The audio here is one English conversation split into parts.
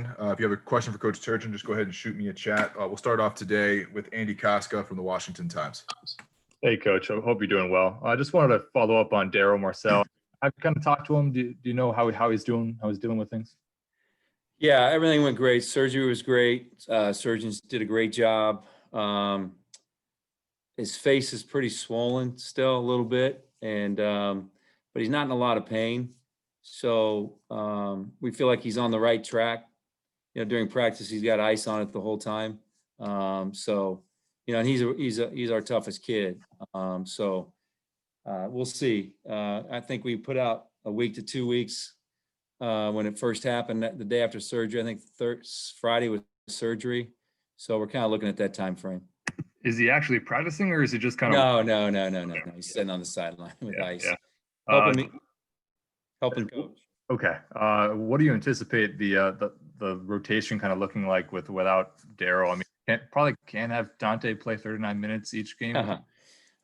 If you have a question for Coach Turgeon, just go ahead and shoot me a chat. We'll start off today with Andy Casca from the Washington Times. Hey, Coach. I hope you're doing well. I just wanted to follow up on Daryl Marcel. I've kind of talked to him. Do you know how he's doing? How he's dealing with things? Yeah, everything went great. Surgery was great. Surgeons did a great job. His face is pretty swollen still a little bit, and but he's not in a lot of pain. So we feel like he's on the right track. During practice, he's got ice on it the whole time. So and he's our toughest kid. So we'll see. I think we put out a week to 2 weeks when it first happened, the day after surgery. I think Friday was surgery. So we're kind of looking at that time frame. Is he actually practicing, or is he just kind of? No. He's sitting on the sideline with ice. Yeah. Helping coach. Okay. What do you anticipate the rotation kind of looking like without Daryl? I mean, probably can't have Dante play 39 minutes each game.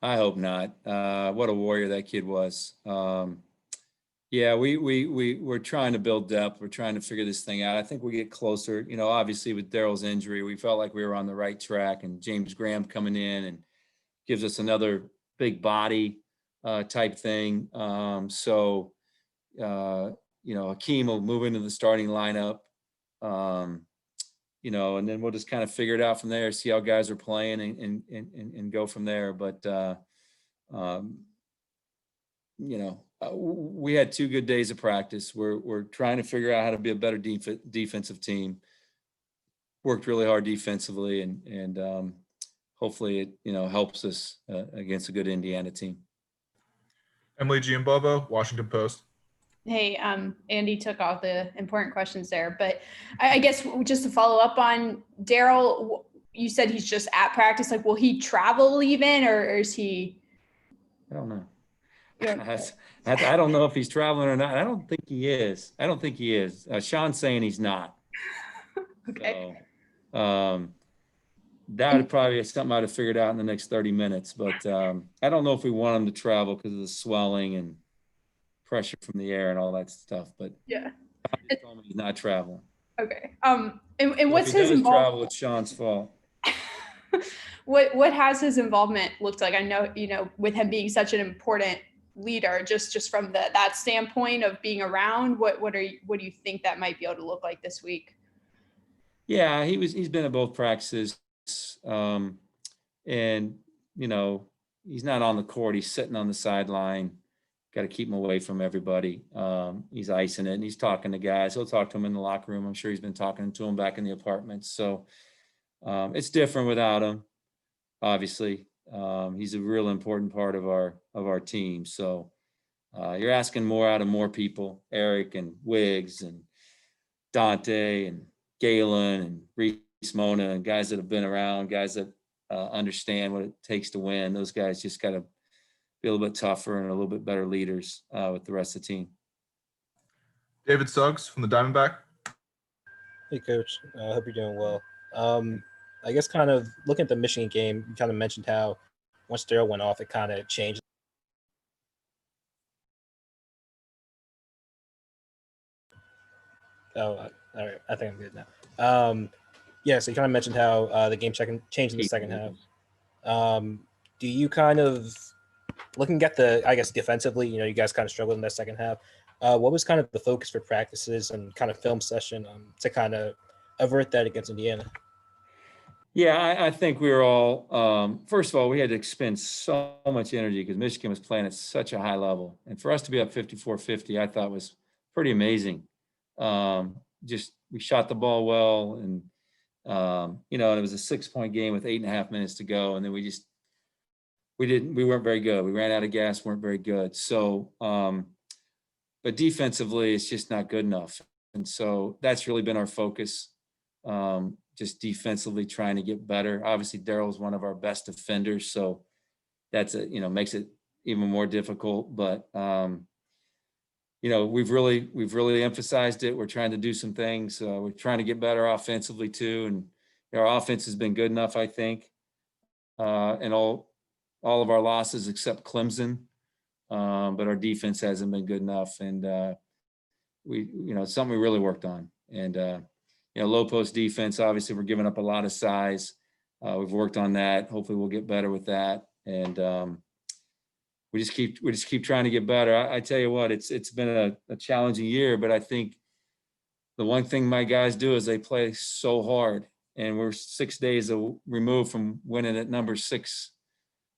I hope not. What a warrior that kid was. Yeah, we're trying to build depth. We're trying to figure this thing out. I think we get closer. Obviously with Daryl's injury, we felt like we were on the right track, and James Graham coming in and gives us another big body type thing. Hakeem will move into the starting lineup. And then we'll just kind of figure it out from there, see how guys are playing and go from there. But we had 2 good days of practice. We're trying to figure out how to be a better defensive team. Worked really hard defensively, and hopefully it helps us against a good Indiana team. Emily Giambovo, Washington Post. Hey, Andy took all the important questions there, but I guess just to follow up on Daryl, you said he's just at practice. Like, will he travel even, or is he? I don't know. I don't know if he's traveling or not. I don't think he is. Sean's saying he's not. Okay. So, that would probably be something I'd have figured out in the next 30 minutes. But I don't know if we want him to travel because of the swelling and pressure from the air and all that stuff. But yeah, he told me he's not traveling. Okay. And what's his involvement? Travel, it's Sean's fault. What has his involvement looked like? I know, with him being such an important leader, just from that standpoint of being around, what do you think that might be able to look like this week? Yeah, he's been at both practices, and he's not on the court. He's sitting on the sideline. Got to keep him away from everybody. He's icing it, and he's talking to guys. He'll talk to them in the locker room. I'm sure he's been talking to them back in the apartment. So it's different without him. Obviously, he's a real important part of our team. So you're asking more out of more people: Eric and Wiggs and Dante and Galen and Reese Mona, and guys that have been around, guys that understand what it takes to win. Those guys just got to be a little bit tougher and a little bit better leaders with the rest of the team. David Suggs from the Diamondback. Hey, Coach. I hope you're doing well. I guess kind of looking at the Michigan game, you kind of mentioned how once Daryl went off, it kind of changed. Oh, all right. I think I'm good now. Yeah, so you kind of mentioned how the game changed in the second half. Do you kind of, looking at defensively, you guys kind of struggled in that second half. What was kind of the focus for practices and kind of film session to kind of avert that against Indiana? Yeah, I think we were all, first of all, we had to expend so much energy because Michigan was playing at such a high level. And for us to be up 54-50, I thought was pretty amazing. We shot the ball well, and, and it was a 6-point game with 8.5 minutes to go. And then we weren't very good. We ran out of gas, weren't very good. So, but defensively, it's just not good enough. And so that's really been our focus. Just defensively trying to get better. Obviously, Daryl's one of our best defenders, so that's makes it even more difficult. But we've really emphasized it. We're trying to do some things. We're trying to get better offensively too, and our offense has been good enough, I think. And all of our losses except Clemson, but our defense hasn't been good enough, and it's something we really worked on. And low post defense, obviously we're giving up a lot of size. We've worked on that. Hopefully we'll get better with that. And we just keep trying to get better. I tell you what, it's been a challenging year, but I think the one thing my guys do is they play so hard, and we're 6 days removed from winning at number 6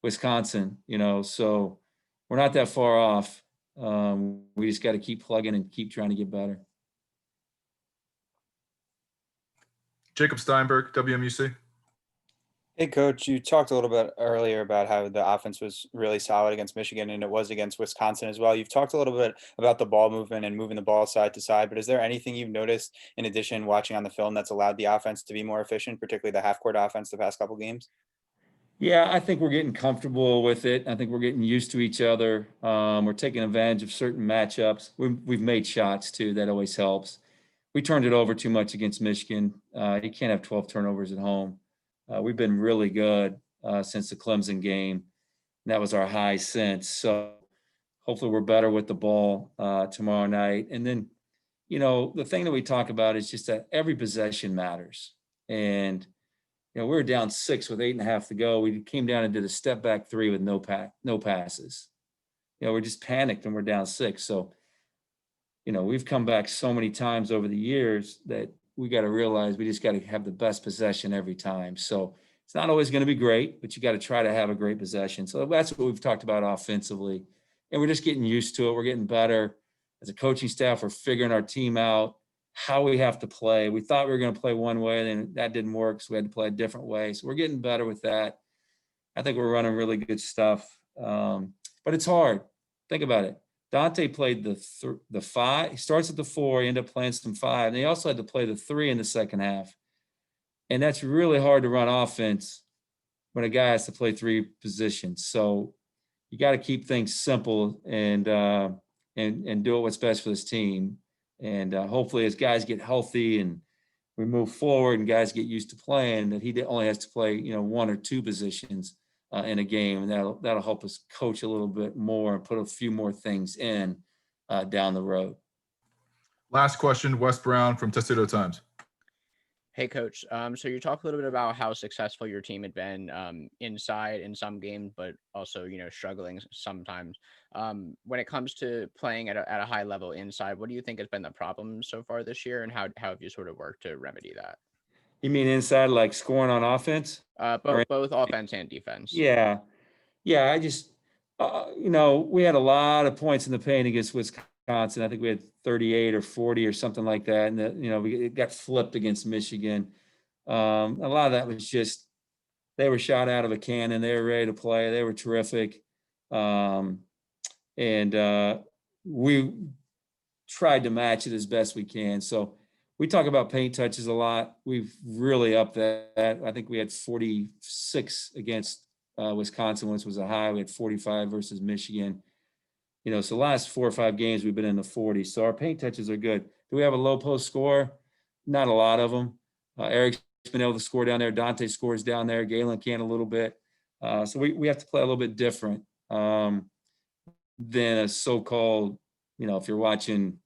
Wisconsin, so we're not that far off. We just got to keep plugging and keep trying to get better. Jacob Steinberg, WMUC. Hey, Coach, you talked a little bit earlier about how the offense was really solid against Michigan, and it was against Wisconsin as well. You've talked a little bit about the ball movement and moving the ball side to side, but is there anything you've noticed in addition watching on the film that's allowed the offense to be more efficient, particularly the half-court offense the past couple games? Yeah, I think we're getting comfortable with it. I think we're getting used to each other. We're taking advantage of certain matchups. We've made shots too. That always helps. We turned it over too much against Michigan. You can't have 12 turnovers at home. We've been really good since the Clemson game. That was our high since. So hopefully we're better with the ball tomorrow night. And then, the thing that we talk about is just that every possession matters. And, we were down 6 with 8.5 to go. We came down and did a step back 3 with no passes. We're just panicked and we're down 6. So, we've come back so many times over the years that we got to realize we just got to have the best possession every time. So it's not always going to be great, but you got to try to have a great possession. So that's what we've talked about offensively. And we're just getting used to it. We're getting better. As a coaching staff, we're figuring our team out, how we have to play. We thought we were going to play one way, and that didn't work, so we had to play a different way. So we're getting better with that. I think we're running really good stuff. But it's hard. Think about it. Dante played the 5. He starts at the 4. He ended up playing some 5. And he also had to play the 3 in the second half. And that's really hard to run offense when a guy has to play 3 positions. So you got to keep things simple and do what's best for this team. And hopefully as guys get healthy and we move forward and guys get used to playing, that he only has to play, 1 or 2 positions in a game, and that'll help us coach a little bit more and put a few more things in down the road. Last question, Wes Brown from Tuxedo Times. Hey, Coach. So you talked a little bit about how successful your team had been inside in some games, but also, struggling sometimes. When it comes to playing at a high level inside, what do you think has been the problem so far this year, and how have you sort of worked to remedy that? You mean inside, like scoring on offense? Both offense and defense. Yeah. I just, we had a lot of points in the paint against Wisconsin. I think we had 38 or 40 or something like that. And it got flipped against Michigan. A lot of that was just, they were shot out of a cannon. They were ready to play. They were terrific. And we tried to match it as best we can. So we talk about paint touches a lot. We've really upped that. I think we had 46 against Wisconsin, which was a high. We had 45 versus Michigan. So the last 4 or 5 games, we've been in the 40s. So our paint touches are good. Do we have a low post score? Not a lot of them. Eric's been able to score down there. Dante scores down there. Galen can a little bit. So we have to play a little bit different than a so-called, if you're watching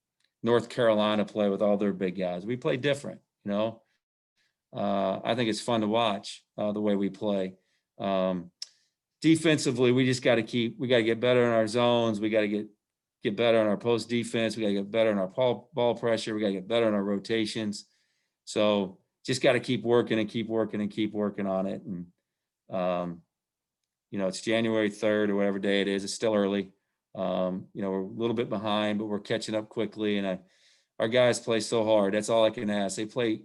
North Carolina play with all their big guys. We play different, I think it's fun to watch the way we play. Defensively, we just got to get better in our zones. We got to get better on our post defense. We got to get better in our ball pressure. We got to get better in our rotations. So just got to keep working and keep working and keep working on it. And, it's January 3rd or whatever day it is. It's still early. We're a little bit behind, but we're catching up quickly. And our guys play so hard. That's all I can ask. They play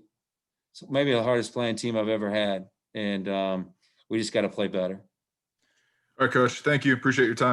maybe the hardest playing team I've ever had. And we just got to play better. All right, Coach. Thank you. Appreciate your time.